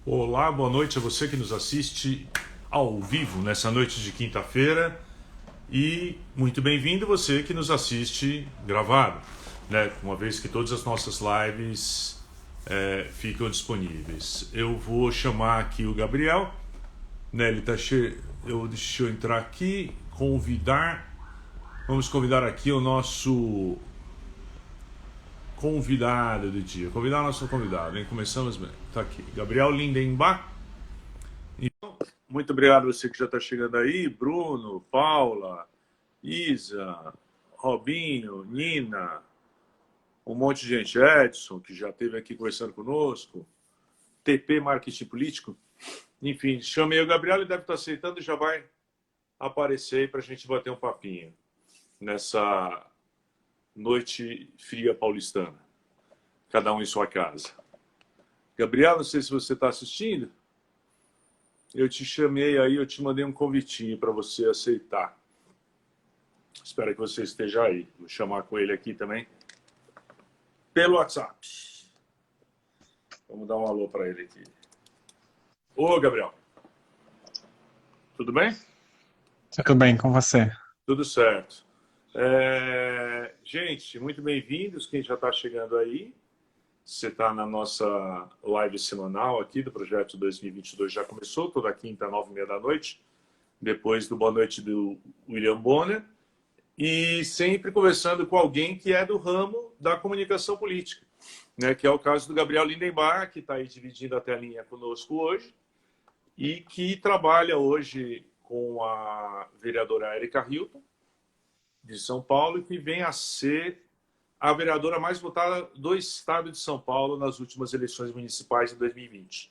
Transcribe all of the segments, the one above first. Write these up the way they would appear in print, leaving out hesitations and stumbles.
Olá, boa noite a você que nos assiste ao vivo nessa noite de quinta-feira e muito bem-vindo você que nos assiste gravado, né? Uma vez que todas as nossas lives ficam disponíveis. Eu vou chamar aqui o Gabriel, né? Ele tá cheio. Deixa eu entrar aqui, convidar. Vamos convidar aqui o nosso convidado do dia. Convidar o nosso convidado, hein? Começamos bem. Tá aqui, Gabriel Lindenbach. Muito obrigado a você que já está chegando aí, Bruno, Paula, Isa, Robinho, Nina, um monte de gente, Edson, que já esteve aqui conversando conosco, TP Marketing Político, enfim, chamei o Gabriel, ele deve estar aceitando e já vai aparecer aí para a gente bater um papinho nessa noite fria paulistana, cada um em sua casa. Gabriel, não sei se você está assistindo, eu te chamei aí, eu te mandei um convitinho para você aceitar. Espero que você esteja aí. Vou chamar com ele aqui também pelo WhatsApp. Vamos dar um alô para ele aqui. Ô, Gabriel. Tudo bem? Tudo bem com você? Tudo certo. Gente, muito bem-vindos. Quem já está chegando aí. Você está na nossa live semanal aqui do Projeto 2022. Já começou toda quinta, 9h30 da noite. Depois do Boa Noite do William Bonner. E sempre conversando com alguém que é do ramo da comunicação política, né? Que é o caso do Gabriel Lindenbach, que está aí dividindo a telinha conosco hoje, e que trabalha hoje com a vereadora Érica Hilton, de São Paulo, e que vem a ser a vereadora mais votada do estado de São Paulo nas últimas eleições municipais de 2020.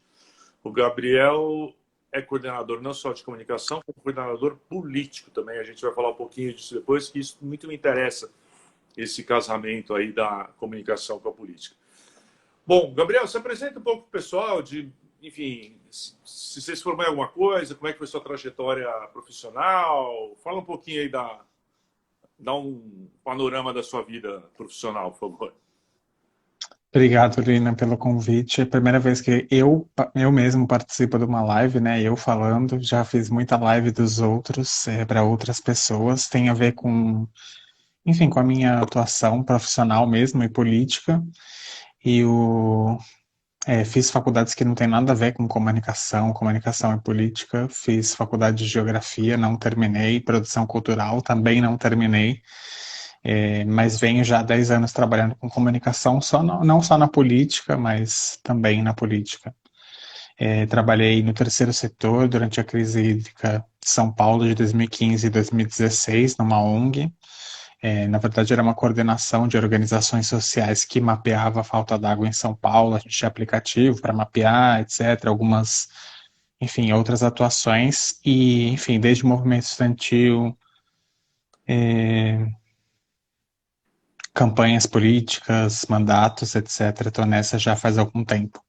O Gabriel é coordenador não só de comunicação, como coordenador político também. A gente vai falar um pouquinho disso depois, que isso muito me interessa, esse casamento aí da comunicação com a política. Bom, Gabriel, se apresenta um pouco para o pessoal, enfim, se você se formou em alguma coisa, como é que foi sua trajetória profissional, fala um pouquinho aí, dá um panorama da sua vida profissional, por favor. Obrigado, Lina, pelo convite. É a primeira vez que eu mesmo participo de uma live, né? Eu falando, já fiz muita live dos outros, para outras pessoas. Tem a ver com, enfim, com a minha atuação profissional mesmo e política. E fiz faculdades que não tem nada a ver com comunicação e política. Fiz faculdade de geografia, não terminei. Produção cultural, também não terminei. Mas venho já há 10 anos trabalhando com comunicação, não só na política, mas também na política. Trabalhei no terceiro setor durante a crise hídrica de São Paulo de 2015 e 2016, numa ONG. Na verdade, era uma coordenação de organizações sociais que mapeava a falta d'água em São Paulo. A gente tinha aplicativo para mapear, etc. Algumas, enfim, outras atuações. E, enfim, desde o movimento estudantil, campanhas políticas, mandatos, etc. Estou nessa já faz algum tempo.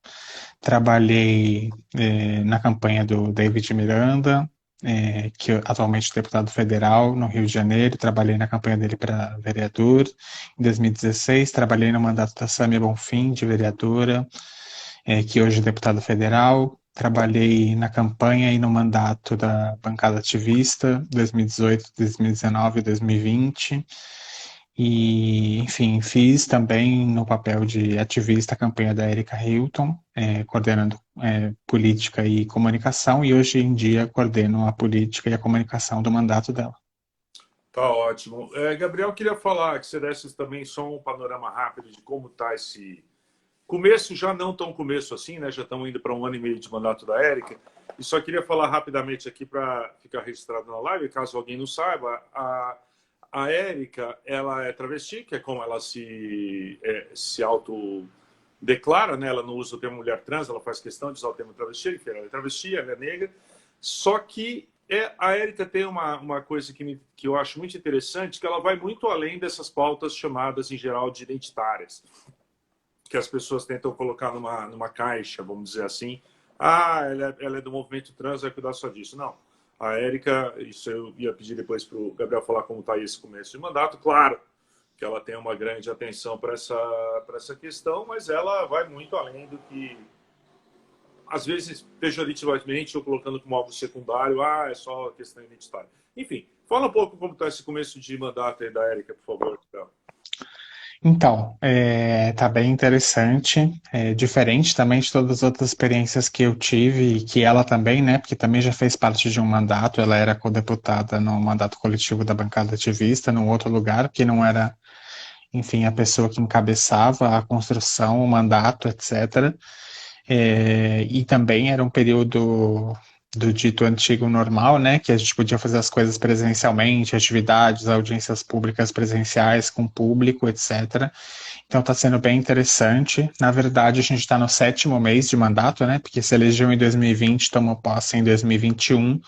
Trabalhei na campanha do David Miranda, que atualmente é deputado federal no Rio de Janeiro. Trabalhei na campanha dele para vereador em 2016. Trabalhei no mandato da Sâmia Bonfim, de vereadora, que hoje é deputada federal. Trabalhei na campanha e no mandato da bancada ativista 2018, 2019 e 2020. E, enfim, fiz também no papel de ativista a campanha da Erika Hilton, coordenando política e comunicação, e hoje em dia coordeno a política e a comunicação do mandato dela. Tá ótimo. Gabriel, queria falar que você desse também só um panorama rápido de como está esse começo, já não tão começo assim, né? Já estamos indo para 1 ano e meio de mandato da Érica. E só queria falar rapidamente aqui para ficar registrado na live, caso alguém não saiba, a Érica, ela é travesti, que é como ela se autodeclara, né? Ela não usa o termo mulher trans, ela faz questão de usar o termo travesti, enfim, ela é travesti, ela é negra. Só que a Érica tem uma coisa que eu acho muito interessante, que ela vai muito além dessas pautas chamadas, em geral, de identitárias, que as pessoas tentam colocar numa caixa, vamos dizer assim. Ela é do movimento trans, vai cuidar só disso. Não. A Érica, isso eu ia pedir depois para o Gabriel falar como está esse começo de mandato. Claro que ela tem uma grande atenção para essa questão, mas ela vai muito além do que às vezes, pejorativamente, ou colocando como algo secundário, é só questão identitária. Enfim, fala um pouco como está esse começo de mandato aí da Érica, por favor. Então, tá bem interessante, diferente também de todas as outras experiências que eu tive e que ela também, né, porque também já fez parte de um mandato, ela era co-deputada no mandato coletivo da bancada ativista, num outro lugar, que não era, enfim, a pessoa que encabeçava a construção, o mandato, etc. E também era um período do dito antigo normal, né, que a gente podia fazer as coisas presencialmente, atividades, audiências públicas presenciais com público, etc. Então está sendo bem interessante. Na verdade, a gente está no 7º mês de mandato, né, porque se elegeu em 2020, tomou posse em 2021.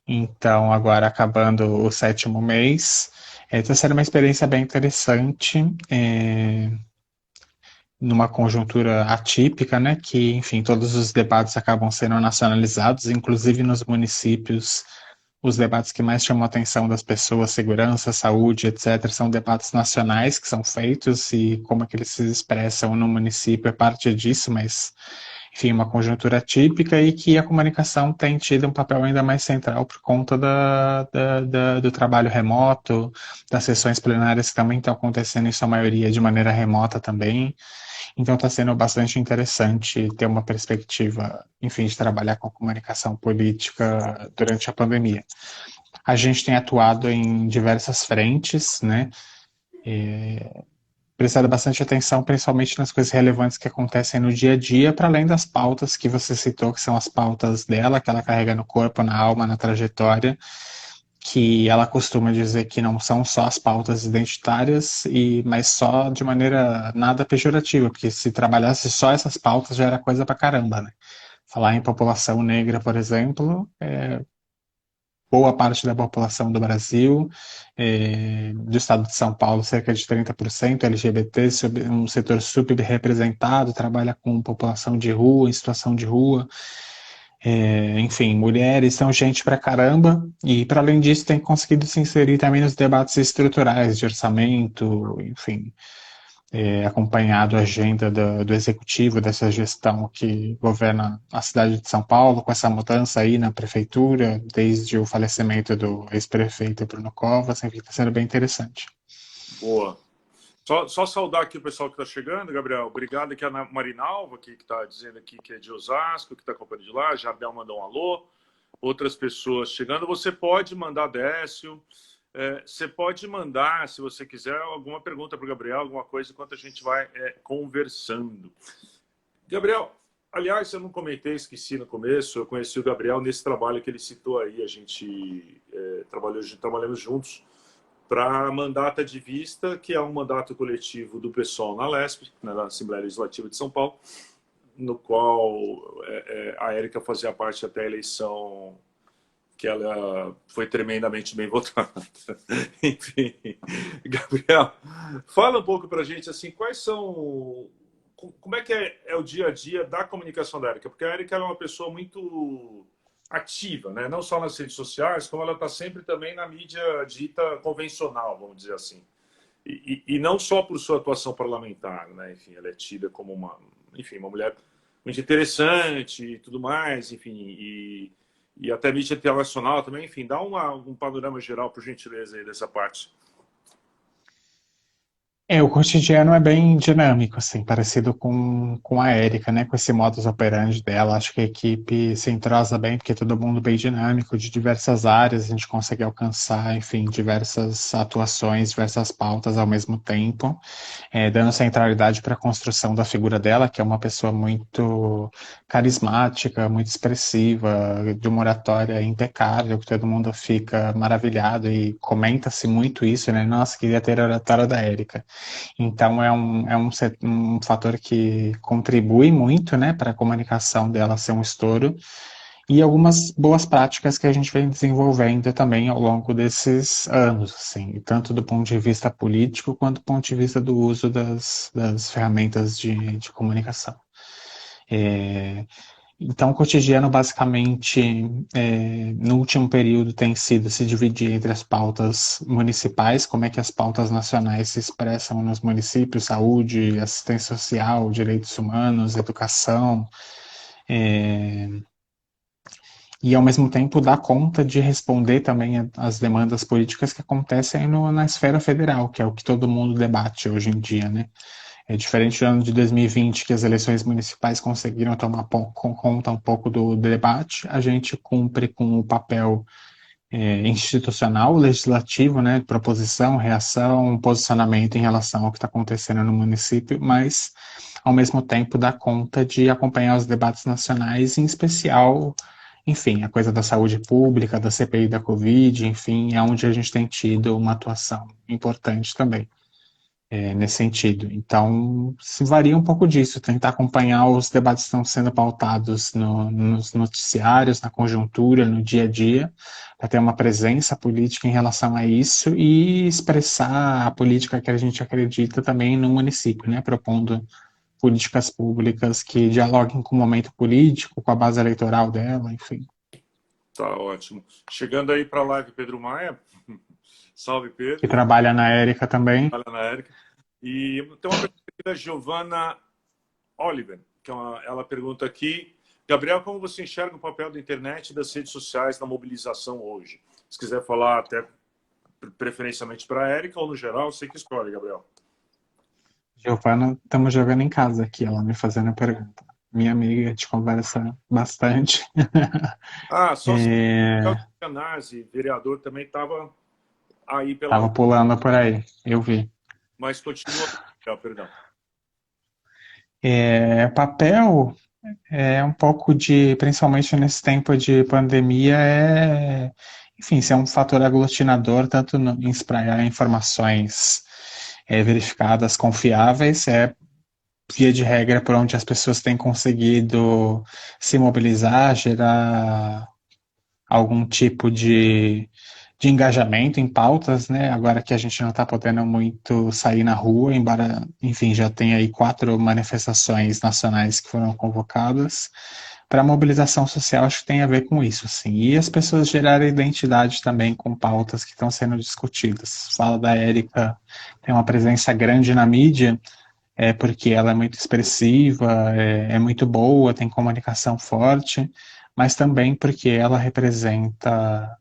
Então, agora acabando o 7º mês, está sendo uma experiência bem interessante. Numa conjuntura atípica, né, que, enfim, todos os debates acabam sendo nacionalizados, inclusive nos municípios, os debates que mais chamam a atenção das pessoas, segurança, saúde, etc., são debates nacionais que são feitos e como é que eles se expressam no município é parte disso, mas, enfim, uma conjuntura típica e que a comunicação tem tido um papel ainda mais central por conta do trabalho remoto, das sessões plenárias que também estão acontecendo em sua maioria de maneira remota também. Então está sendo bastante interessante ter uma perspectiva, enfim, de trabalhar com comunicação política durante a pandemia. A gente tem atuado em diversas frentes, né? Prestado bastante atenção, principalmente nas coisas relevantes que acontecem no dia a dia, para além das pautas que você citou, que são as pautas dela, que ela carrega no corpo, na alma, na trajetória, que ela costuma dizer que não são só as pautas identitárias, mas só de maneira nada pejorativa, porque se trabalhasse só essas pautas já era coisa pra caramba, né? Falar em população negra, por exemplo, boa parte da população do Brasil, do estado de São Paulo, cerca de 30% LGBT, um setor subrepresentado, trabalha com população de rua, em situação de rua, enfim, mulheres são gente pra caramba, e para além disso tem conseguido se inserir também nos debates estruturais de orçamento, enfim, acompanhado a agenda do executivo dessa gestão que governa a cidade de São Paulo, com essa mudança aí na prefeitura, desde o falecimento do ex-prefeito Bruno Covas, enfim, está sendo bem interessante. Boa. Só saudar aqui o pessoal que está chegando, Gabriel. Obrigado aqui a Marinalva, que está dizendo aqui que é de Osasco, que está acompanhando de lá. Jabel mandou um alô. Outras pessoas chegando. Você pode mandar, Décio. Você pode mandar, se você quiser, alguma pergunta para o Gabriel, alguma coisa, enquanto a gente vai conversando. Gabriel, aliás, eu não comentei, esqueci no começo, eu conheci o Gabriel nesse trabalho que ele citou aí. A gente trabalhamos juntos para mandato ativista, que é um mandato coletivo do PSOL na LESP, na Assembleia Legislativa de São Paulo, no qual a Érica fazia parte até a eleição, que ela foi tremendamente bem votada. Enfim, Gabriel, fala um pouco para a gente, assim, quais são... Como é que é o dia a dia da comunicação da Érica? Porque a Érica é uma pessoa muito ativa, né? Não só nas redes sociais, como ela está sempre também na mídia dita convencional, vamos dizer assim. E não só por sua atuação parlamentar, né? Enfim, ela é tida como uma mulher muito interessante e tudo mais, enfim, e até mídia internacional também, enfim, dá um panorama geral, por gentileza, aí dessa parte. O cotidiano é bem dinâmico, assim, parecido com a Érica, né? Com esse modus operandi dela. Acho que a equipe se entrosa bem, porque é todo mundo bem dinâmico, de diversas áreas, a gente consegue alcançar, enfim, diversas atuações, diversas pautas ao mesmo tempo, dando centralidade para a construção da figura dela, que é uma pessoa muito carismática, muito expressiva, de uma oratória impecável, que todo mundo fica maravilhado e comenta-se muito isso, né? Nossa, queria ter a oratória da Érica. Então um fator que contribui muito, né, para a comunicação dela ser um estouro, e algumas boas práticas que a gente vem desenvolvendo também ao longo desses anos, assim, tanto do ponto de vista político quanto do ponto de vista do uso das ferramentas de comunicação. Então, o cotidiano, basicamente, no último período, tem sido se dividir entre as pautas municipais, como é que as pautas nacionais se expressam nos municípios, saúde, assistência social, direitos humanos, educação, E, ao mesmo tempo, dar conta de responder também às demandas políticas que acontecem na esfera federal, que é o que todo mundo debate hoje em dia, né? É diferente do ano de 2020, que as eleições municipais conseguiram tomar conta um pouco do debate, a gente cumpre com o papel institucional, legislativo, né, proposição, reação, posicionamento em relação ao que está acontecendo no município, mas, ao mesmo tempo, dá conta de acompanhar os debates nacionais, em especial, enfim, a coisa da saúde pública, da CPI da Covid, enfim, é onde a gente tem tido uma atuação importante também nesse sentido. Então, se varia um pouco disso, tentar acompanhar os debates que estão sendo pautados nos noticiários, na conjuntura, no dia a dia, para ter uma presença política em relação a isso e expressar a política que a gente acredita também no município, né, propondo políticas públicas que dialoguem com o momento político, com a base eleitoral dela, enfim. Tá ótimo. Chegando aí para a live, Pedro Maia. Salve, Que Pedro. trabalha na Érica também. Fala na Érica. E tem uma pergunta aqui da Giovanna Oliver, que ela pergunta aqui: Gabriel, como você enxerga o papel da internet e das redes sociais na mobilização hoje? Se quiser falar até preferencialmente para a Érica ou no geral, você que escolhe, Gabriel. Giovana, estamos jogando em casa aqui, ela me fazendo a pergunta. Minha amiga, a gente conversa bastante. Ah, só se o É, Canazzi, vereador, também estava aí pela. tava pulando por aí, eu vi. Mas continua, perdão. Papel é um pouco de, principalmente nesse tempo de pandemia, enfim, ser um fator aglutinador, tanto em espraiar informações verificadas, confiáveis, via de regra por onde as pessoas têm conseguido se mobilizar, gerar algum tipo de engajamento em pautas, né? Agora que a gente não está podendo muito sair na rua, embora, enfim, já tem aí 4 manifestações nacionais que foram convocadas. Para a mobilização social, acho que tem a ver com isso, assim. E as pessoas gerarem identidade também com pautas que estão sendo discutidas. Fala da Érica, tem uma presença grande na mídia, porque ela é muito expressiva, é muito boa, tem comunicação forte, mas também porque ela representa,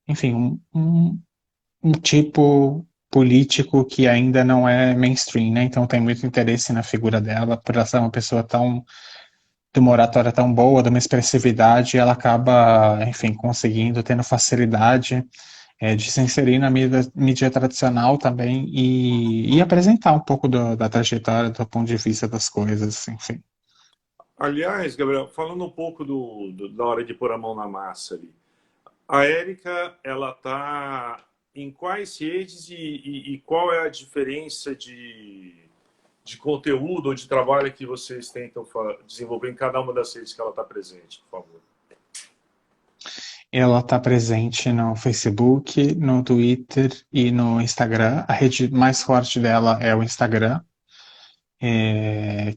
enfim, um tipo político que ainda não é mainstream, né? Então tem muito interesse na figura dela, por ela ser uma pessoa de uma oratória tão boa, de uma expressividade, ela acaba, enfim, conseguindo, tendo facilidade de se inserir na mídia tradicional também e apresentar um pouco da trajetória, do ponto de vista das coisas, enfim. Aliás, Gabriel, falando um pouco da hora de pôr a mão na massa ali. A Érica, ela está em quais redes e qual é a diferença de conteúdo ou de trabalho que vocês tentam desenvolver em cada uma das redes que ela está presente, por favor? Ela está presente no Facebook, no Twitter e no Instagram. A rede mais forte dela é o Instagram,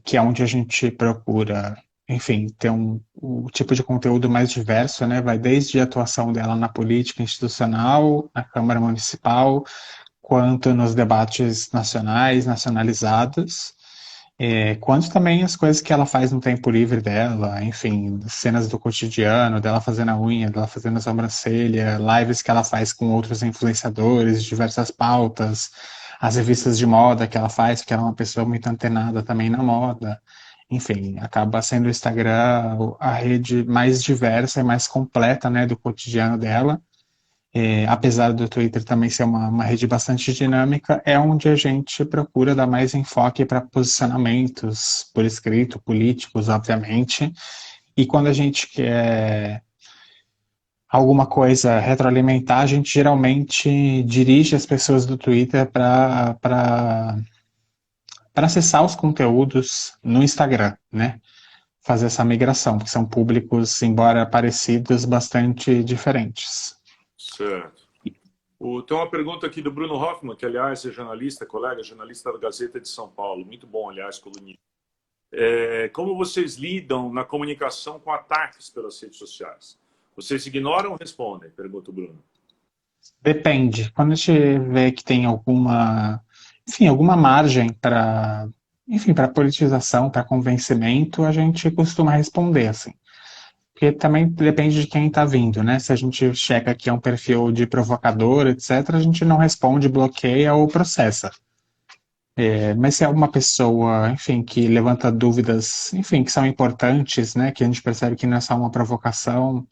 que é onde a gente procura, enfim, ter o tipo de conteúdo mais diverso, né? Vai desde a atuação dela na política institucional, na Câmara Municipal, quanto nos debates nacionais, nacionalizados, quanto também as coisas que ela faz no tempo livre dela, enfim, cenas do cotidiano, dela fazendo a unha, dela fazendo a sobrancelha, lives que ela faz com outros influenciadores, diversas pautas, as revistas de moda que ela faz, porque ela é uma pessoa muito antenada também na moda. Enfim, acaba sendo o Instagram a rede mais diversa e mais completa, né, do cotidiano dela. Apesar do Twitter também ser uma rede bastante dinâmica, é onde a gente procura dar mais enfoque para posicionamentos por escrito, políticos, obviamente. E quando a gente quer alguma coisa retroalimentar, a gente geralmente dirige as pessoas do Twitter para acessar os conteúdos no Instagram, né? Fazer essa migração, porque são públicos, embora parecidos, bastante diferentes. Certo. Tem uma pergunta aqui do Bruno Hoffman, que, aliás, é jornalista, colega, jornalista da Gazeta de São Paulo. Muito bom, aliás, colunista. Como vocês lidam na comunicação com ataques pelas redes sociais? Vocês ignoram ou respondem? Pergunta o Bruno. Depende. Quando a gente vê que tem alguma, enfim, alguma margem enfim, para politização, para convencimento, a gente costuma responder assim. Porque também depende de quem está vindo, né? Se a gente checa que é um perfil de provocador, etc., a gente não responde, bloqueia ou processa. Mas se é uma pessoa, enfim, que levanta dúvidas, enfim, que são importantes, né? Que a gente percebe que não é só uma provocação,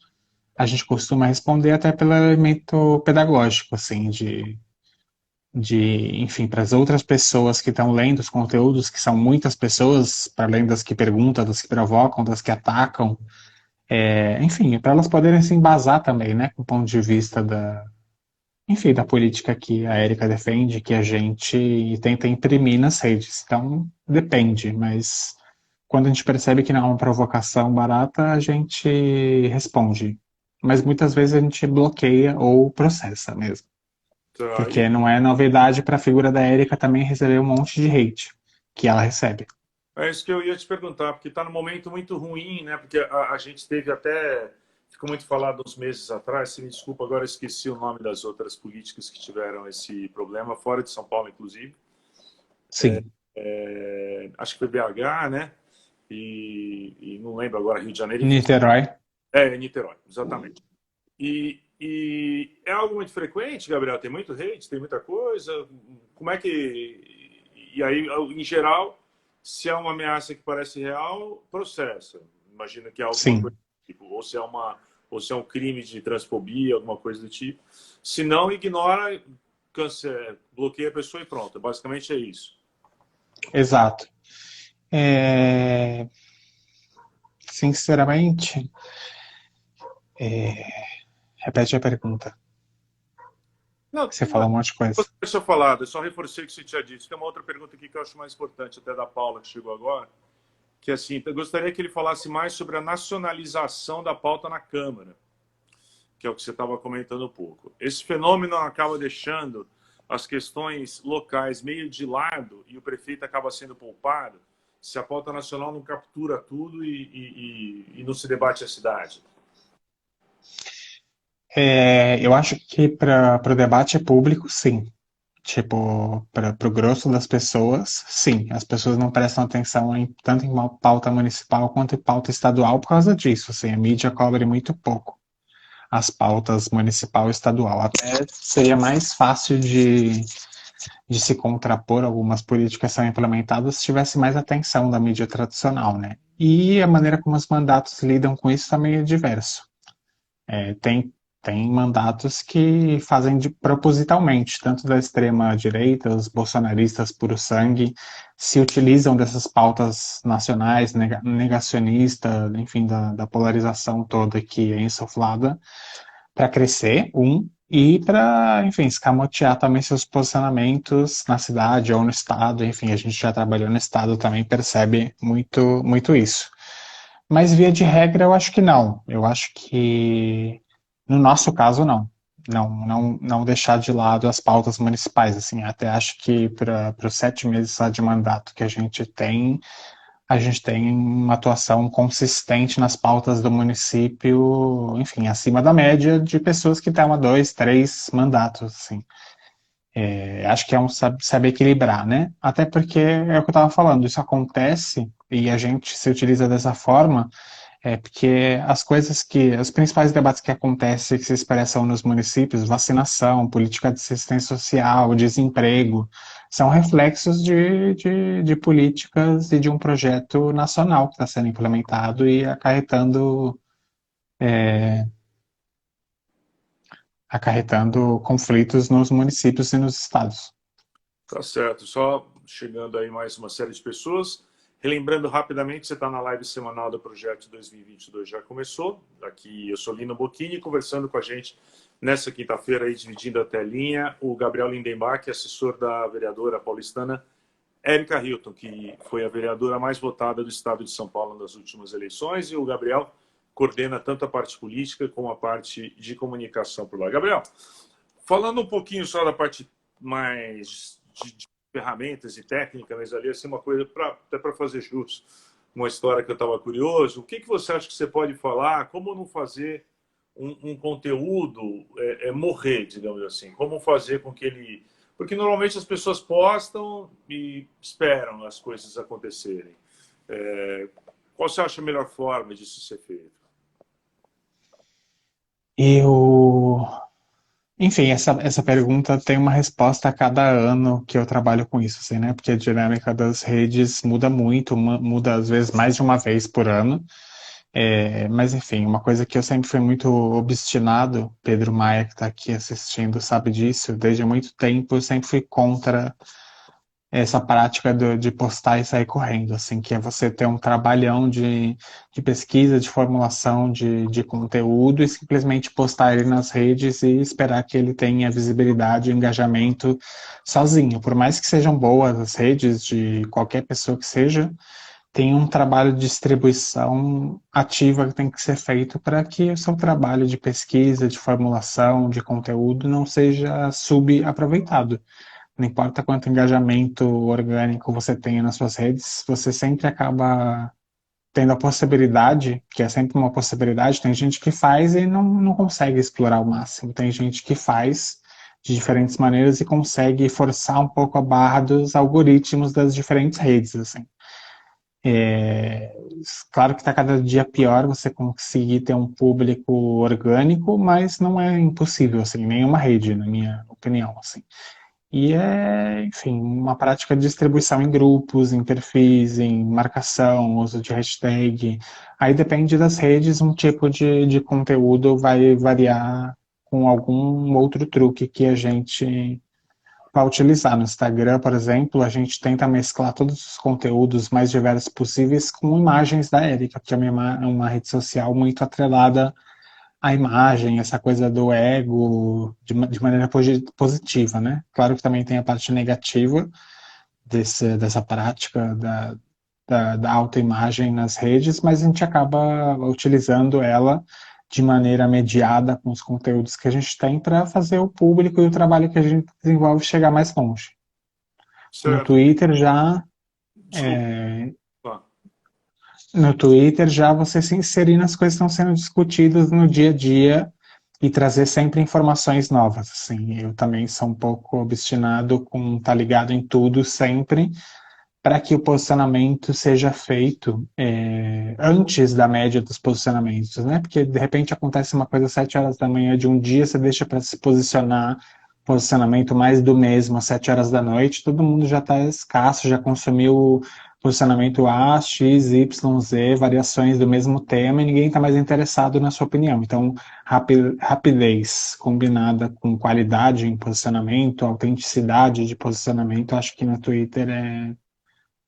a gente costuma responder até pelo elemento pedagógico, assim, enfim, para as outras pessoas que estão lendo os conteúdos, que são muitas pessoas, para além das que perguntam, das que provocam, das que atacam, enfim, para elas poderem se embasar também, né, com o ponto de vista enfim, da política que a Érica defende, que a gente tenta imprimir nas redes. Então, depende, mas quando a gente percebe que não é uma provocação barata, a gente responde. Mas muitas vezes a gente bloqueia ou processa mesmo. Tá, Porque não é novidade para a figura da Érica também receber um monte de hate que ela recebe. é isso que eu ia te perguntar, porque está num momento muito ruim, né? Porque a gente teve até, ficou muito falado uns meses atrás, se me desculpa, agora eu esqueci o nome das outras políticas que tiveram esse problema, fora de São Paulo, inclusive. Sim. Acho que foi BH, né? E não lembro agora, Rio de Janeiro, enfim. Niterói. Niterói, exatamente. E é algo muito frequente, Gabriel? Tem muito hate, tem muita coisa. Como é que. E aí, em geral, se é uma ameaça que parece real, processa. Imagina que é alguma coisa Sim. do tipo, ou se é um crime de transfobia, alguma coisa do tipo. Se não, ignora, cancela, bloqueia a pessoa e pronto. Basicamente é isso. Exato. É, Sinceramente, repete a pergunta. Não, Você falou um monte de coisa. você tinha falado, eu só reforcei o que você tinha dito. Tem uma outra pergunta aqui que eu acho mais importante, até da Paula, que chegou agora, que assim, eu gostaria que ele falasse mais sobre a nacionalização da pauta na Câmara, que é o que você estava comentando um pouco. Esse fenômeno acaba deixando as questões locais meio de lado e o prefeito acaba sendo poupado se a pauta nacional não captura tudo e não se debate a cidade. Eu acho que para o debate público, sim. Tipo, para o grosso das pessoas, sim. As pessoas não prestam atenção tanto em uma pauta municipal quanto em pauta estadual por causa disso. Assim, a mídia cobre muito pouco as pautas municipal e estadual. Até seria mais fácil de se contrapor algumas políticas que são implementadas se tivesse mais atenção da mídia tradicional, né? E a maneira como os mandatos lidam com isso também é diverso. Tem mandatos que fazem propositalmente, tanto da extrema-direita, os bolsonaristas puro sangue, se utilizam dessas pautas nacionais, negacionista, enfim, da polarização toda que é insuflada, para crescer, e para, enfim, escamotear também seus posicionamentos na cidade ou no estado, enfim, a gente já trabalhou no estado também, percebe muito, muito isso. Mas via de regra, eu acho que não. Eu acho que no nosso caso, não. Não deixar de lado as pautas municipais, assim, até acho que para os 7 meses só de mandato que a gente tem uma atuação consistente nas pautas do município, enfim, acima da média de pessoas que estão há 2, 3 mandatos, assim. Acho que é saber equilibrar, né? Até porque é o que eu estava falando, isso acontece e a gente se utiliza dessa forma porque os principais debates que acontecem, que se expressam nos municípios, vacinação, política de assistência social, desemprego, são reflexos de políticas e de um projeto nacional que está sendo implementado e acarretando conflitos nos municípios e nos estados. Tá certo. Só chegando aí mais uma série de pessoas. Relembrando rapidamente, você está na live semanal do Projeto 2022, já começou. Aqui eu sou Lino Bocchini, conversando com a gente nessa quinta-feira, aí, dividindo a telinha, o Gabriel Lindenbach, assessor da vereadora paulistana Érica Hilton, que foi a vereadora mais votada do estado de São Paulo nas últimas eleições, e o Gabriel coordena tanto a parte política como a parte de comunicação por lá. Gabriel, falando um pouquinho só da parte mais de ferramentas e técnicas, mas ali assim uma coisa até para fazer jus, uma história que eu estava curioso. O que você acha que você pode falar? Como não fazer um conteúdo morrer, digamos assim? Como fazer com que ele Porque normalmente as pessoas postam e esperam as coisas acontecerem. Qual você acha a melhor forma disso ser feito? Eu, enfim, essa pergunta tem uma resposta a cada ano que eu trabalho com isso, assim, né? Porque a dinâmica das redes muda muito, muda às vezes mais de uma vez por ano. Mas enfim, uma coisa que eu sempre fui muito obstinado, Pedro Maia, que está aqui assistindo, sabe disso, desde muito tempo eu sempre fui contra essa prática de postar e sair correndo, assim, que é você ter um trabalhão de pesquisa, de formulação de conteúdo e simplesmente postar ele nas redes e esperar que ele tenha visibilidade e engajamento sozinho. Por mais que sejam boas as redes de qualquer pessoa que seja, tem um trabalho de distribuição ativa que tem que ser feito para que o seu trabalho de pesquisa, de formulação, de conteúdo não seja subaproveitado. Não importa quanto engajamento orgânico você tenha nas suas redes, você sempre acaba tendo a possibilidade, que é sempre uma possibilidade, tem gente que faz e não consegue explorar ao máximo. Tem gente que faz de diferentes maneiras e consegue forçar um pouco a barra dos algoritmos das diferentes redes, assim. É, claro que está cada dia pior você conseguir ter um público orgânico, mas não é impossível, assim, nenhuma rede, na minha opinião, assim. E enfim, uma prática de distribuição em grupos, em perfis, em marcação, uso de hashtag. Aí depende das redes, um tipo de conteúdo vai variar com algum outro truque que a gente vai utilizar. No Instagram, por exemplo, a gente tenta mesclar todos os conteúdos mais diversos possíveis com imagens da Erika, que é uma rede social muito atrelada à imagem, essa coisa do ego, de maneira positiva, né? Claro que também tem a parte negativa dessa prática da autoimagem nas redes, mas a gente acaba utilizando ela de maneira mediada com os conteúdos que a gente tem para fazer o público e o trabalho que a gente desenvolve chegar mais longe. No Certo. Twitter já Desculpa. no Twitter já você se inserir nas coisas que estão sendo discutidas no dia a dia e trazer sempre informações novas, assim. Eu também sou um pouco obstinado com estar ligado em tudo sempre, para que o posicionamento seja feito antes da média dos posicionamentos, né? Porque de repente acontece uma coisa às 7 horas da manhã de um dia, você deixa para se posicionar posicionamento mais do mesmo às 7 horas da noite, todo mundo já está escasso, já consumiu posicionamento A, X, Y, Z, variações do mesmo tema e ninguém está mais interessado na sua opinião. Então, rapidez combinada com qualidade em posicionamento, autenticidade de posicionamento, acho que no Twitter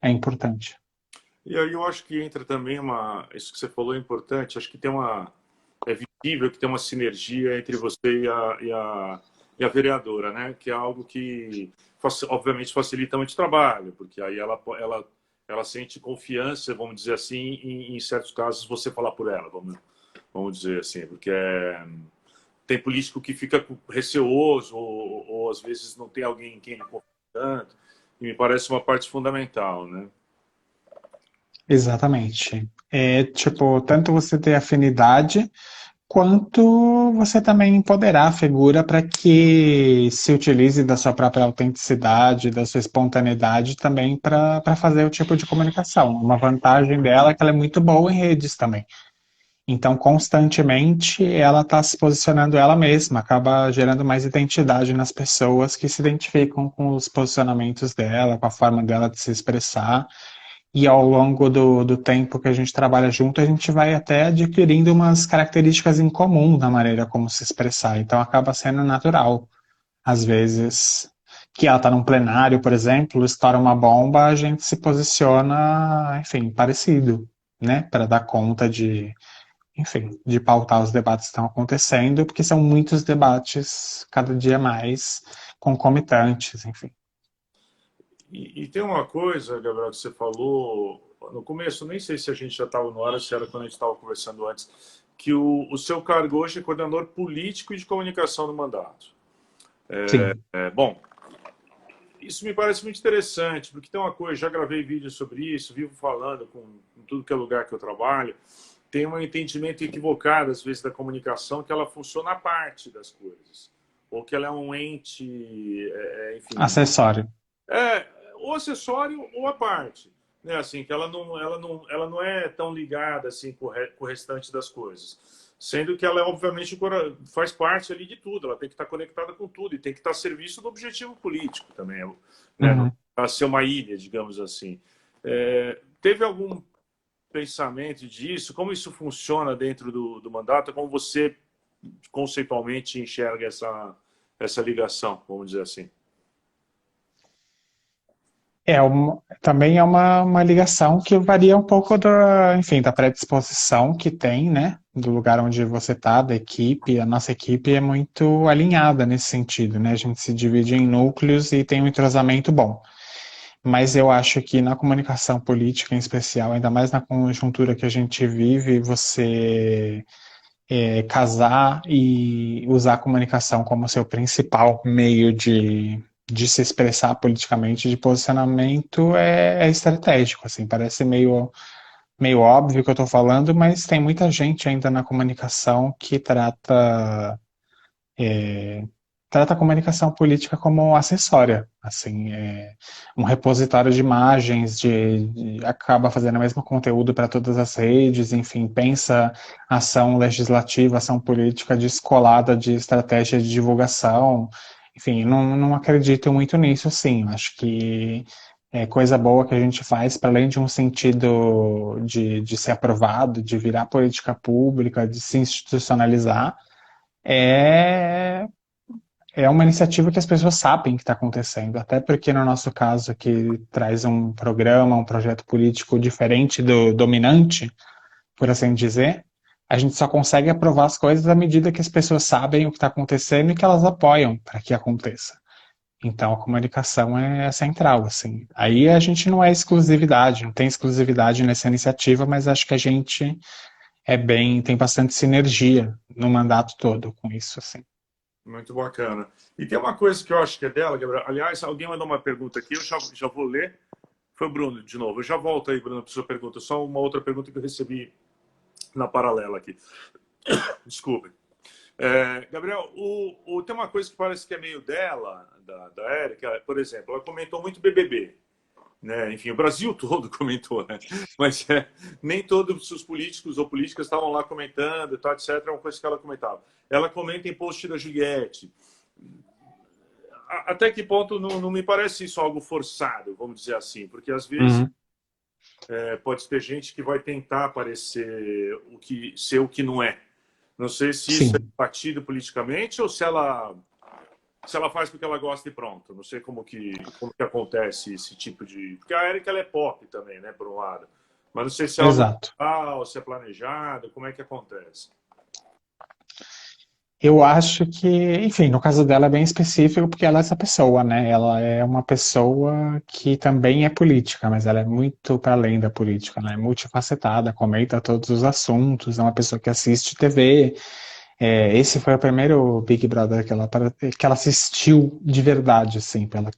é importante. E aí eu acho que entra também isso que você falou é importante, acho que é visível que tem uma sinergia entre você e a vereadora, né? Que é algo que, obviamente, facilita muito o trabalho, porque aí ela sente confiança, vamos dizer assim, em certos casos, você falar por ela, vamos dizer assim, porque tem político que fica receoso ou às vezes não tem alguém em quem ele confia tanto, e me parece uma parte fundamental, né? Exatamente. É tipo, tanto você ter afinidade, quanto você também empoderar a figura para que se utilize da sua própria autenticidade, da sua espontaneidade também para fazer o tipo de comunicação. Uma vantagem dela é que ela é muito boa em redes também. Então, constantemente, ela está se posicionando ela mesma, acaba gerando mais identidade nas pessoas que se identificam com os posicionamentos dela, com a forma dela de se expressar. E ao longo do tempo que a gente trabalha junto, a gente vai até adquirindo umas características em comum na maneira como se expressar. Então acaba sendo natural. Às vezes, que ela está num plenário, por exemplo, estoura uma bomba, a gente se posiciona, enfim, parecido, né? Para dar conta enfim, de pautar os debates que estão acontecendo, porque são muitos debates, cada dia mais, concomitantes, enfim. E tem uma coisa, Gabriel, que você falou no começo, nem sei se a gente já estava no ar, se era quando a gente estava conversando antes, que o seu cargo hoje é coordenador político e de comunicação do mandato. Sim. Bom, isso me parece muito interessante, porque tem uma coisa, já gravei vídeos sobre isso, vivo falando em tudo que é lugar que eu trabalho, tem um entendimento equivocado, às vezes, da comunicação, que ela funciona à parte das coisas. ou que ela é um ente, enfim, Acessório. ou acessório ou a parte, né? Assim, que ela não é tão ligada assim com o restante das coisas. Sendo que ela, obviamente, faz parte ali de tudo, ela tem que estar conectada com tudo e tem que estar a serviço do objetivo político também, né? Não Uhum. para ser uma ilha, digamos assim. Teve algum pensamento disso? Como isso funciona dentro do mandato? Como você conceitualmente enxerga essa ligação, vamos dizer assim? Também é uma ligação que varia um pouco enfim, da predisposição que tem, né? Do lugar onde você está, da equipe. A nossa equipe é muito alinhada nesse sentido, né? A gente se divide em núcleos e tem um entrosamento bom. Mas eu acho que na comunicação política em especial, ainda mais na conjuntura que a gente vive, você casar e usar a comunicação como seu principal meio de se expressar politicamente, de posicionamento, é estratégico, assim, parece meio óbvio que eu estou falando, mas tem muita gente ainda na comunicação que trata a comunicação política como acessória, assim, um repositório de imagens, acaba fazendo o mesmo conteúdo para todas as redes, enfim, pensa ação legislativa, ação política descolada de estratégia de divulgação, enfim, não acredito muito nisso, sim, acho que é coisa boa que a gente faz, para além de um sentido de ser aprovado, de virar política pública, de se institucionalizar, é é uma iniciativa que as pessoas sabem que está acontecendo, até porque no nosso caso que traz um programa, um projeto político diferente do dominante, por assim dizer, a gente só consegue aprovar as coisas à medida que as pessoas sabem o que está acontecendo e que elas apoiam para que aconteça. Então a comunicação é central, assim. Aí a gente não é exclusividade, não tem exclusividade nessa iniciativa, mas acho que a gente tem bastante sinergia no mandato todo com isso, assim. Muito bacana. E tem uma coisa que eu acho que é dela, Gabriel. Aliás, alguém mandou uma pergunta aqui, eu já vou ler. Foi o Bruno, de novo. Eu já volto aí, Bruno, para sua pergunta. Só uma outra pergunta que eu recebi na paralela aqui. Desculpe. Gabriel, tem uma coisa que parece que é meio dela, da Érica, por exemplo, ela comentou muito BBB. Né? Enfim, o Brasil todo comentou, né? Mas nem todos os políticos ou políticas estavam lá comentando, tá, etc. É uma coisa que ela comentava. Ela comenta em post da Juliette. Até que ponto não me parece isso algo forçado, vamos dizer assim, porque às vezes Uhum. pode ter gente que vai tentar ser o que não é. Não sei se isso é Sim. batido politicamente ou se ela faz porque ela gosta e pronto. Não sei como que acontece esse tipo de... Porque a Erika, ela é pop também, né, por um lado. Mas não sei se é algo Exato. natural, se é planejado, como é que acontece. Eu acho que, enfim, no caso dela é bem específico porque ela é essa pessoa, né? Ela é uma pessoa que também é política, mas ela é muito para além da política, ela é multifacetada, comenta todos os assuntos, é uma pessoa que assiste TV. Esse foi o primeiro Big Brother que ela assistiu de verdade, assim, pela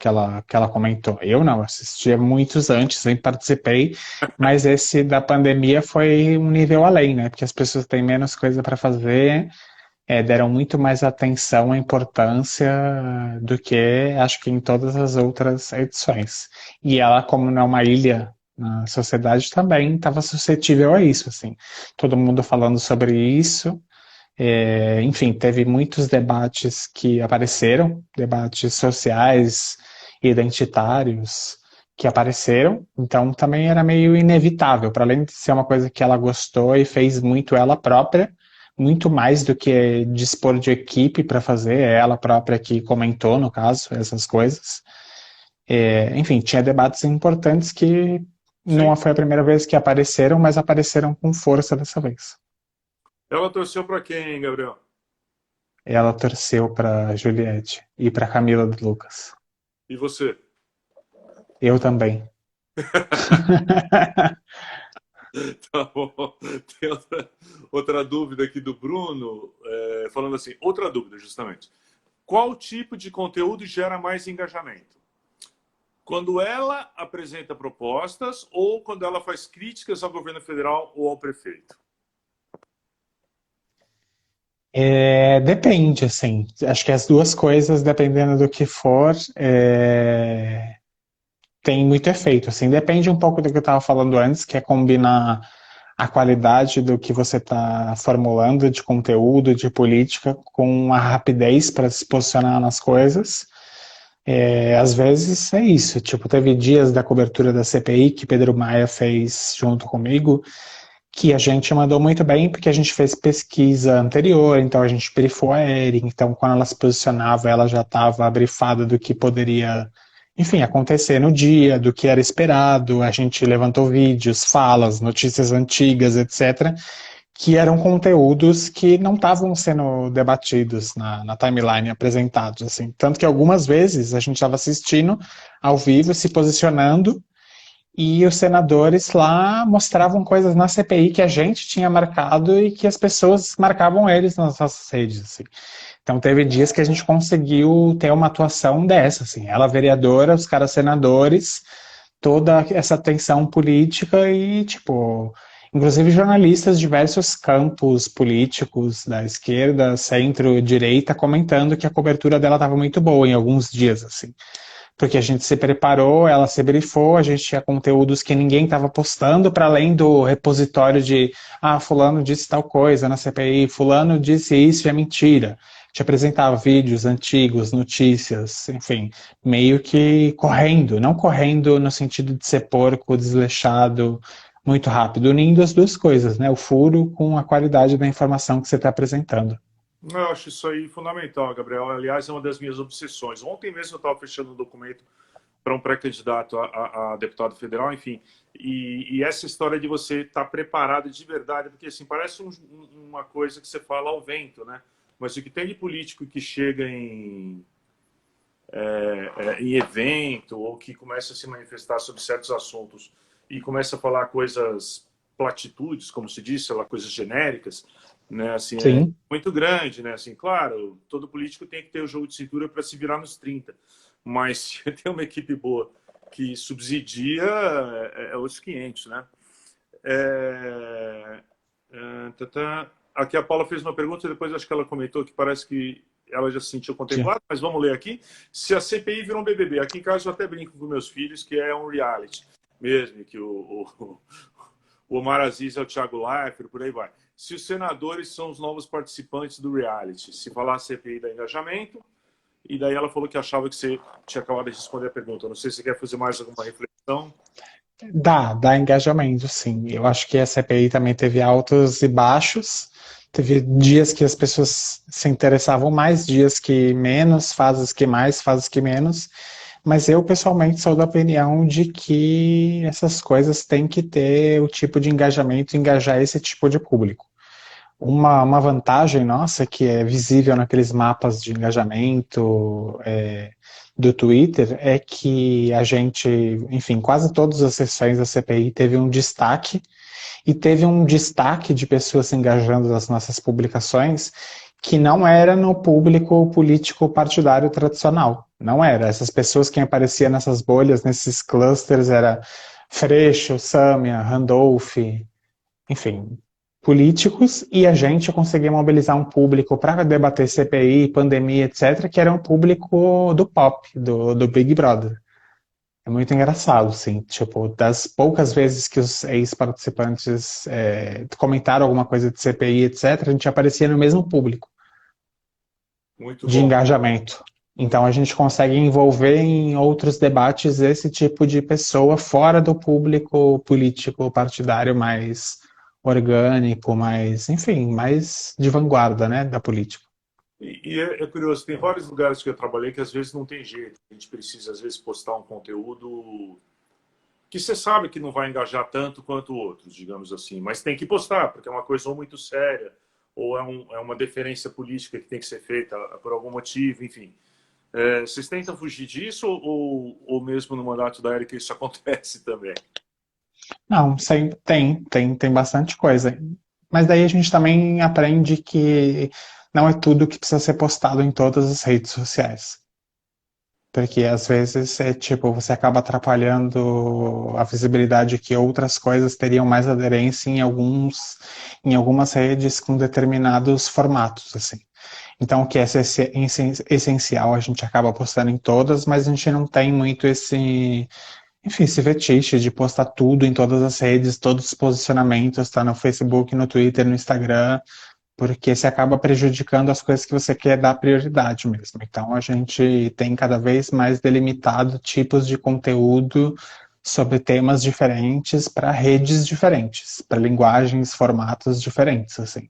que ela comentou. Eu não, assistia muitos antes, sempre participei, mas esse da pandemia foi um nível além, né? Porque as pessoas têm menos coisa para fazer, deram muito mais atenção à importância do que acho que em todas as outras edições. E ela, como não é uma ilha na sociedade, também estava suscetível a isso, assim. Todo mundo falando sobre isso. Enfim, teve muitos debates que apareceram, debates sociais, identitários, que apareceram, então também era meio inevitável, para além de ser uma coisa que ela gostou e fez muito ela própria, muito mais do que dispor de equipe para fazer, é ela própria que comentou, no caso, essas coisas. Enfim, tinha debates importantes que Sim. não foi a primeira vez que apareceram, mas apareceram com força dessa vez. Ela torceu para quem, Gabriel? Ela torceu para Juliette e para Camila de Lucas. E você? Eu também. Tá bom. Tem outra dúvida aqui do Bruno, falando assim, outra dúvida, justamente. Qual tipo de conteúdo gera mais engajamento? Quando ela apresenta propostas ou quando ela faz críticas ao governo federal ou ao prefeito? Depende, assim. Acho que as duas coisas, dependendo do que for, tem muito efeito, assim. Depende um pouco do que eu estava falando antes, que é combinar a qualidade do que você está formulando de conteúdo, de política, com a rapidez para se posicionar nas coisas. Às vezes é isso. Tipo, teve dias da cobertura da CPI que Pedro Maia fez junto comigo, que a gente mandou muito bem, porque a gente fez pesquisa anterior, então a gente brifou a Eri, então quando ela se posicionava, ela já estava brifada do que poderia, enfim, acontecer no dia, do que era esperado, a gente levantou vídeos, falas, notícias antigas, etc., que eram conteúdos que não estavam sendo debatidos na timeline, apresentados, assim. Tanto que algumas vezes a gente estava assistindo ao vivo, se posicionando, e os senadores lá mostravam coisas na CPI que a gente tinha marcado e que as pessoas marcavam eles nas nossas redes, assim. Então teve dias que a gente conseguiu ter uma atuação dessa, assim. Ela vereadora, os caras senadores, toda essa tensão política e, tipo, inclusive jornalistas de diversos campos políticos, da esquerda, centro, direita, comentando que a cobertura dela estava muito boa em alguns dias, assim. Porque a gente se preparou, ela se brifou, a gente tinha conteúdos que ninguém estava postando, para além do repositório de, fulano disse tal coisa na CPI, fulano disse isso e é mentira. Te apresentava vídeos antigos, notícias, enfim, meio que correndo, não correndo no sentido de ser porco, desleixado, muito rápido, unindo as duas coisas, né? O furo com a qualidade da informação que você está apresentando. Eu acho isso aí fundamental, Gabriel. Aliás, é uma das minhas obsessões. Ontem mesmo eu estava fechando um documento para um pré-candidato a deputado federal, enfim. E essa história de você estar preparado de verdade, porque assim, parece uma coisa que você fala ao vento, né? Mas o que tem de político que chega em evento ou que começa a se manifestar sobre certos assuntos e começa a falar coisas, platitudes, como se diz, sei lá, coisas genéricas, né? Assim, é Sim. muito grande, né? Assim, claro, todo político tem que ter o jogo de cintura para se virar nos 30, mas se tem uma equipe boa que subsidia, é outros 500, né? É, Aqui a Paula fez uma pergunta e depois acho que ela comentou que parece que ela já se sentiu contemplada, mas vamos ler aqui. Se a CPI virou um BBB, aqui em casa eu até brinco com meus filhos que é um reality mesmo, que o Omar Aziz é o Thiago Leifert, por aí vai. Se os senadores são os novos participantes do reality, se falar a CPI dá engajamento, e daí ela falou que achava que você tinha acabado de responder a pergunta. Não sei se você quer fazer mais alguma reflexão. Dá engajamento, sim. Eu acho que a CPI também teve altos e baixos. Teve dias que as pessoas se interessavam mais, dias que menos, fases que mais, fases que menos. Mas eu, pessoalmente, sou da opinião de que essas coisas têm que ter o tipo de engajamento, engajar esse tipo de público. Uma vantagem nossa, que é visível naqueles mapas de engajamento do Twitter, é que a gente, enfim, quase todas as sessões da CPI teve um destaque, e teve um destaque de pessoas se engajando nas nossas publicações que não era no público político partidário tradicional. Não era. Essas pessoas que apareciam nessas bolhas, nesses clusters, era Freixo, Sâmia, Randolph, enfim, políticos, e a gente conseguia mobilizar um público para debater CPI, pandemia, etc., que era um público do pop, do Big Brother. É muito engraçado, sim. Tipo, das poucas vezes que os ex-participantes comentaram alguma coisa de CPI, etc., a gente aparecia no mesmo público Muito de bom. engajamento. Então a gente consegue envolver em outros debates esse tipo de pessoa fora do público político partidário mais orgânico, mais, enfim, mais de vanguarda, né, da política. E é curioso, tem vários lugares que eu trabalhei que às vezes não tem jeito. A gente precisa, às vezes, postar um conteúdo que você sabe que não vai engajar tanto quanto outros, digamos assim. Mas tem que postar, porque é uma coisa ou muito séria, ou é uma deferência política que tem que ser feita por algum motivo, enfim. Vocês tentam fugir disso ou mesmo no mandato da Erika isso acontece também? Não, tem bastante coisa. Mas daí a gente também aprende que não é tudo que precisa ser postado em todas as redes sociais. Porque às vezes é tipo, você acaba atrapalhando a visibilidade que outras coisas teriam mais aderência em algumas redes com determinados formatos, assim. Então, o que é essencial, a gente acaba postando em todas, mas a gente não tem muito enfim, esse fetiche de postar tudo em todas as redes, todos os posicionamentos, tá no Facebook, no Twitter, no Instagram, porque você acaba prejudicando as coisas que você quer dar prioridade mesmo. Então, a gente tem cada vez mais delimitado tipos de conteúdo sobre temas diferentes para redes diferentes, para linguagens, formatos diferentes, assim.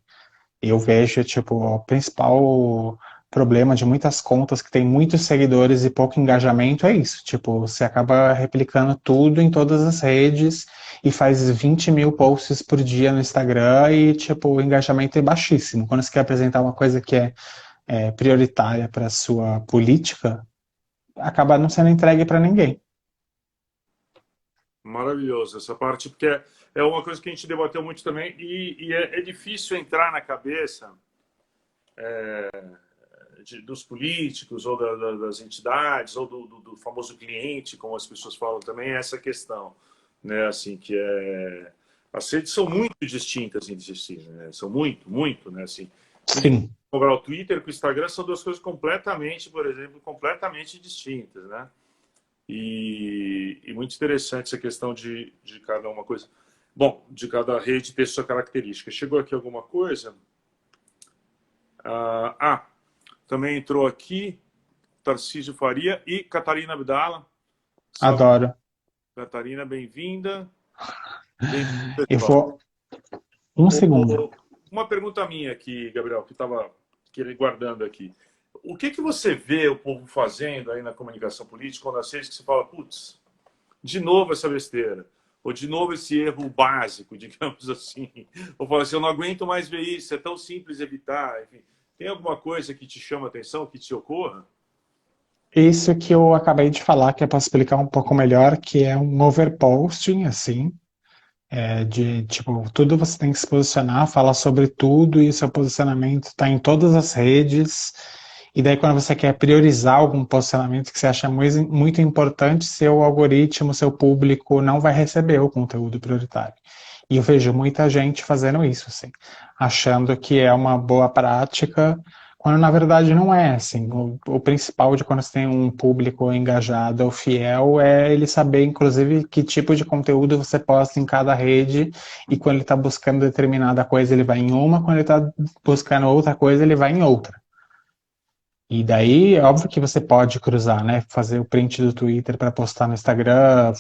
Eu vejo, tipo, o principal problema de muitas contas que tem muitos seguidores e pouco engajamento é isso. Tipo, você acaba replicando tudo em todas as redes e faz 20 mil posts por dia no Instagram e, tipo, o engajamento é baixíssimo. Quando você quer apresentar uma coisa que é prioritária para sua política, acaba não sendo entregue para ninguém. Maravilhoso essa parte, porque é uma coisa que a gente debateu muito também e é difícil entrar na cabeça dos políticos ou das entidades ou do famoso cliente, como as pessoas falam também, é essa questão, né? Assim, que as redes são muito distintas entre si, né? São muito, né? Assim, Sim. cobrar o Twitter com o Instagram são duas coisas completamente, por exemplo, completamente distintas, né? E muito interessante essa questão de cada uma coisa. Bom, de cada rede ter sua característica. Chegou aqui alguma coisa? Também entrou aqui Tarcísio Faria e Catarina Abdala. Salve, Adoro. Catarina, bem-vinda. Bem-vinda, Eu pessoal. vou. Um segundo. Uma pergunta minha aqui, Gabriel, que estava guardando aqui. O que você vê o povo fazendo aí na comunicação política quando nas redes que você fala, putz, de novo essa besteira? Ou de novo esse erro básico, digamos assim? Ou fala assim, eu não aguento mais ver isso, é tão simples evitar. Enfim, tem alguma coisa que te chama a atenção, que te ocorra? Isso que eu acabei de falar, que é para explicar um pouco melhor, que é um overposting, assim, de tipo, tudo você tem que se posicionar, falar sobre tudo e seu posicionamento está em todas as redes. E daí, quando você quer priorizar algum posicionamento que você acha muito importante, seu algoritmo, seu público não vai receber o conteúdo prioritário. E eu vejo muita gente fazendo isso, assim, achando que é uma boa prática, quando na verdade não é, assim. O principal de quando você tem um público engajado ou fiel é ele saber, inclusive, que tipo de conteúdo você posta em cada rede, e quando ele está buscando determinada coisa, ele vai em uma, quando ele está buscando outra coisa, ele vai em outra. E daí, é óbvio que você pode cruzar, né? Fazer o print do Twitter para postar no Instagram,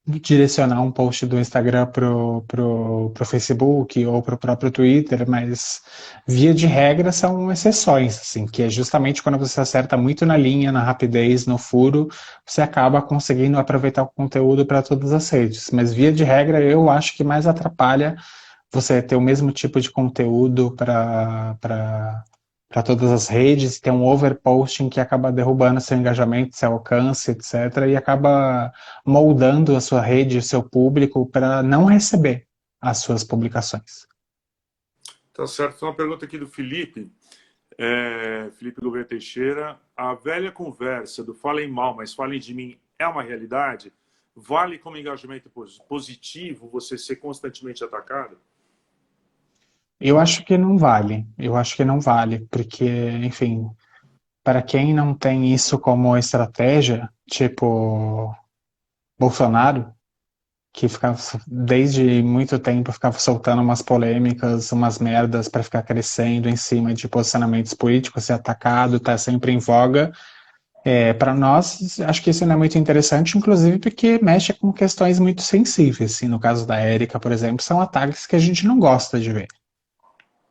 direcionar um post do Instagram pro Facebook ou pro próprio Twitter, mas via de regra são exceções, assim, que é justamente quando você acerta muito na linha, na rapidez, no furo, você acaba conseguindo aproveitar o conteúdo para todas as redes. Mas via de regra, eu acho que mais atrapalha você ter o mesmo tipo de conteúdo para todas as redes, ter um overposting que acaba derrubando seu engajamento, seu alcance, etc., e acaba moldando a sua rede, o seu público para não receber as suas publicações. Tá certo. Tem uma pergunta aqui do Felipe. Felipe Gouveia Teixeira. A velha conversa do falem mal, mas falem de mim é uma realidade? Vale como engajamento positivo você ser constantemente atacado? Eu acho que não vale. Eu acho que não vale, porque, enfim, para quem não tem isso como estratégia, tipo Bolsonaro, que ficava desde muito tempo ficava soltando umas polêmicas, umas merdas para ficar crescendo em cima de posicionamentos políticos, ser atacado, tá sempre em voga. Para nós, acho que isso não é muito interessante, inclusive porque mexe com questões muito sensíveis. Assim, no caso da Érica, por exemplo, são ataques que a gente não gosta de ver.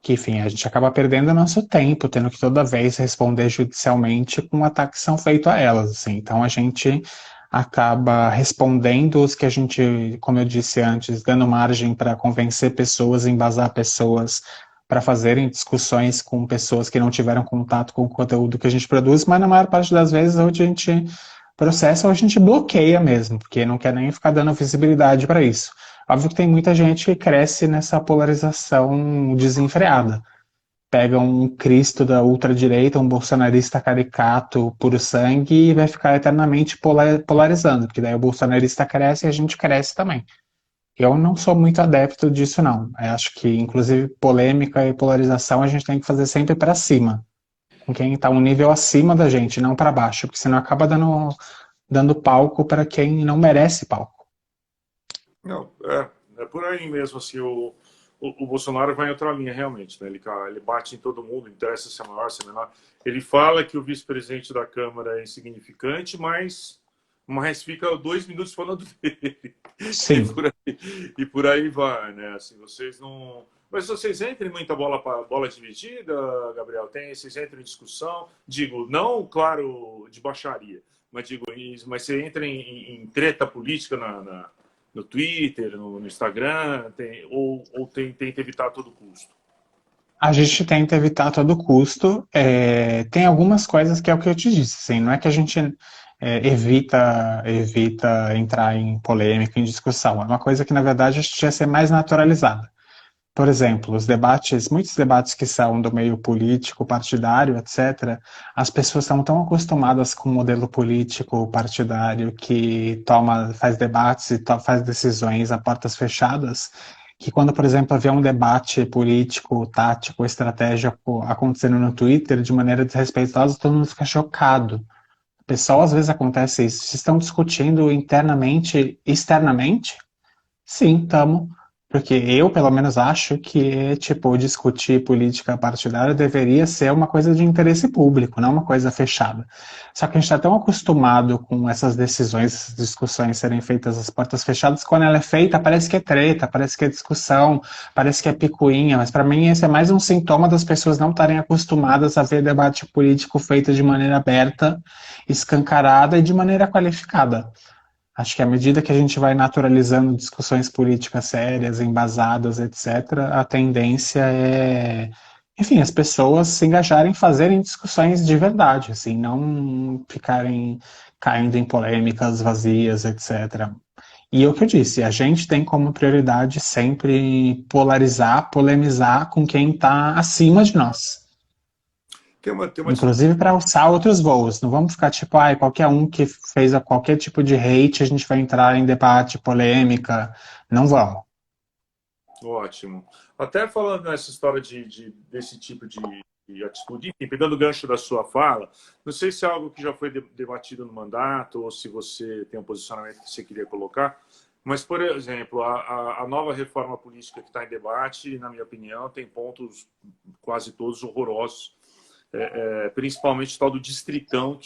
Que, enfim, a gente acaba perdendo nosso tempo, tendo que toda vez responder judicialmente com ataques que são feitos a elas. Assim. Então a gente acaba respondendo os que a gente, como eu disse antes, dando margem para convencer pessoas, embasar pessoas para fazerem discussões com pessoas que não tiveram contato com o conteúdo que a gente produz, mas na maior parte das vezes a gente processa ou a gente bloqueia mesmo, porque não quer nem ficar dando visibilidade para isso. Óbvio que tem muita gente que cresce nessa polarização desenfreada. pega um Cristo da ultradireita, um bolsonarista caricato, puro sangue, e vai ficar eternamente polarizando, porque daí o bolsonarista cresce e a gente cresce também. Eu não sou muito adepto disso, não. Eu acho que, inclusive, polêmica e polarização a gente tem que fazer sempre para cima, com quem está um nível acima da gente, não para baixo, porque senão acaba dando palco para quem não merece palco. Não, é por aí mesmo, assim, o Bolsonaro vai em outra linha, realmente, né? Ele bate em todo mundo, interessa se é maior, se é menor. Ele fala que o vice-presidente da Câmara é insignificante, mas fica 2 minutos falando dele. Sim. E por aí vai, né? Assim, vocês não... Mas vocês entram em muita bola dividida, Gabriel? Vocês entram em discussão? Digo, não, claro, de baixaria, mas digo, mas você entra em treta política no Twitter, no Instagram, ou tenta evitar a todo custo? A gente tenta evitar a todo custo. Tem algumas coisas que é o que eu te disse, assim, não é que a gente evita entrar em polêmica, em discussão. É uma coisa que, na verdade, a gente ia ser mais naturalizada. Por exemplo, muitos debates que são do meio político, partidário, etc., as pessoas estão tão acostumadas com o modelo político partidário que faz debates e faz decisões a portas fechadas, que quando, por exemplo, havia um debate político, tático, estratégico acontecendo no Twitter de maneira desrespeitosa, todo mundo fica chocado. Pessoal, às vezes acontece isso. Vocês estão discutindo internamente, externamente? Sim, estamos. Porque eu, pelo menos, acho que, tipo, discutir política partidária deveria ser uma coisa de interesse público, não uma coisa fechada. Só que a gente está tão acostumado com essas decisões, essas discussões serem feitas às portas fechadas, quando ela é feita, parece que é treta, parece que é discussão, parece que é picuinha, mas para mim esse é mais um sintoma das pessoas não estarem acostumadas a ver debate político feito de maneira aberta, escancarada e de maneira qualificada. Acho que à medida que a gente vai naturalizando discussões políticas sérias, embasadas, etc., a tendência é, enfim, as pessoas se engajarem em fazerem discussões de verdade, assim, não ficarem caindo em polêmicas vazias, etc. E é o que eu disse, a gente tem como prioridade sempre polarizar, polemizar com quem está acima de nós. Tem uma Inclusive para alçar outros voos. Não vamos ficar tipo, ai, qualquer um que fez qualquer tipo de hate, a gente vai entrar em debate, polêmica. Não vamos. Ótimo. Até falando nessa história desse tipo de atitude, enfim, pegando o gancho da sua fala, não sei se é algo que já foi debatido no mandato ou se você tem um posicionamento que você queria colocar, mas, por exemplo, a nova reforma política que está em debate, na minha opinião, tem pontos quase todos horrorosos, principalmente o tal do distritão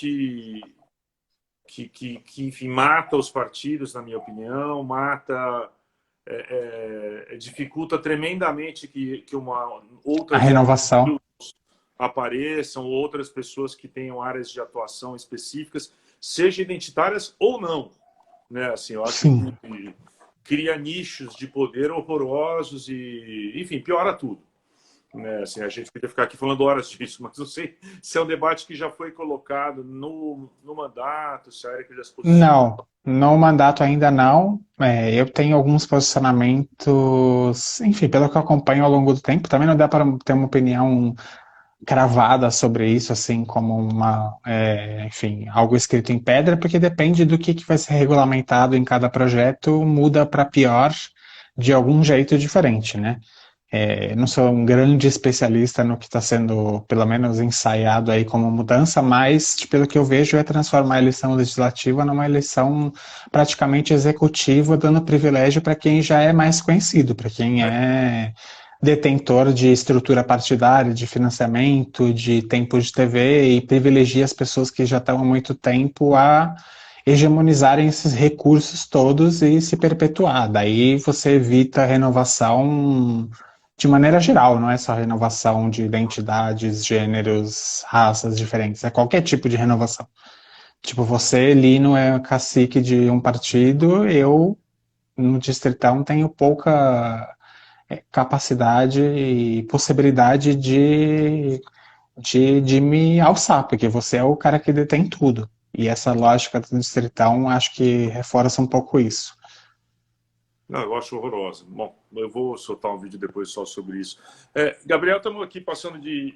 enfim, mata os partidos, na minha opinião, dificulta tremendamente que A outras renovação. apareçam, outras pessoas que tenham áreas de atuação específicas, sejam identitárias ou não. Né? Assim, eu acho Sim. que cria nichos de poder horrorosos e, enfim, piora tudo. Né? Assim, a gente podia ficar aqui falando horas disso, mas não sei se é um debate que já foi colocado no mandato, se a Erika já se posicionou. Não, no mandato ainda não. Eu tenho alguns posicionamentos, enfim, pelo que eu acompanho ao longo do tempo, também não dá para ter uma opinião cravada sobre isso, assim, como enfim, algo escrito em pedra, porque depende do que vai ser regulamentado em cada projeto, muda para pior de algum jeito diferente, né? Não sou um grande especialista no que está sendo, pelo menos, ensaiado aí como mudança, mas, pelo que eu vejo, é transformar a eleição legislativa numa eleição praticamente executiva, dando privilégio para quem já é mais conhecido, para quem é detentor de estrutura partidária, de financiamento, de tempo de TV e privilegia as pessoas que já estão há muito tempo a hegemonizarem esses recursos todos e se perpetuar. Daí você evita a renovação de maneira geral, não é só renovação de identidades, gêneros, raças diferentes, é qualquer tipo de renovação. Tipo, você, Lino, é cacique de um partido, eu, no Distritão, tenho pouca capacidade e possibilidade de me alçar, porque você é o cara que detém tudo. E essa lógica do Distritão, acho que reforça um pouco isso. Não, eu acho horrorosa. Bom, eu vou soltar um vídeo depois só sobre isso. Gabriel, estamos aqui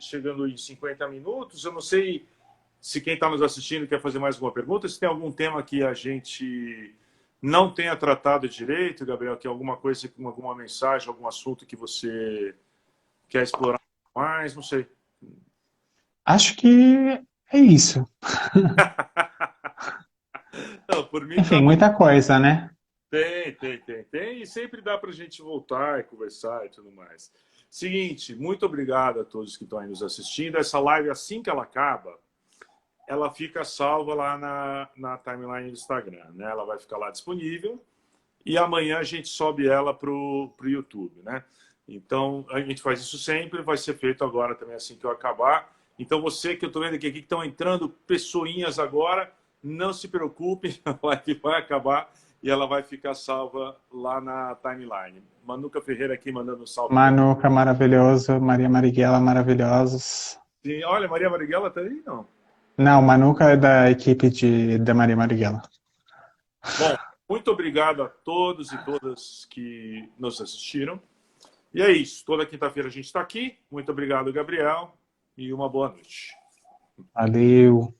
chegando em 50 minutos. Eu não sei se quem está nos assistindo quer fazer mais alguma pergunta, se tem algum tema que a gente não tenha tratado direito, Gabriel, que é alguma coisa, alguma mensagem, algum assunto que você quer explorar mais, não sei. Acho que é isso. Não, por mim tá Enfim, bom. muita coisa, né? Tem. E sempre dá para a gente voltar e conversar e tudo mais. Seguinte, muito obrigado a todos que estão aí nos assistindo. Essa live, assim que ela acaba, ela fica salva lá na timeline do Instagram, né? Ela vai ficar lá disponível e amanhã a gente sobe ela para o YouTube, né? Então, a gente faz isso sempre, vai ser feito agora também assim que eu acabar. Então, você que eu estou vendo aqui que estão entrando pessoinhas agora, não se preocupe, a live vai acabar e ela vai ficar salva lá na timeline. Manuca Ferreira aqui mandando um salve para Manuca maravilhoso, Maria Marighella maravilhosos. você. Olha, Maria Marighella tá aí? Não. Não, Manuca é da equipe da Maria Marighella. Bom, muito obrigado a todos e todas que nos assistiram. E é isso. Toda quinta-feira a gente está aqui. Muito obrigado, Gabriel. E uma boa noite. Valeu.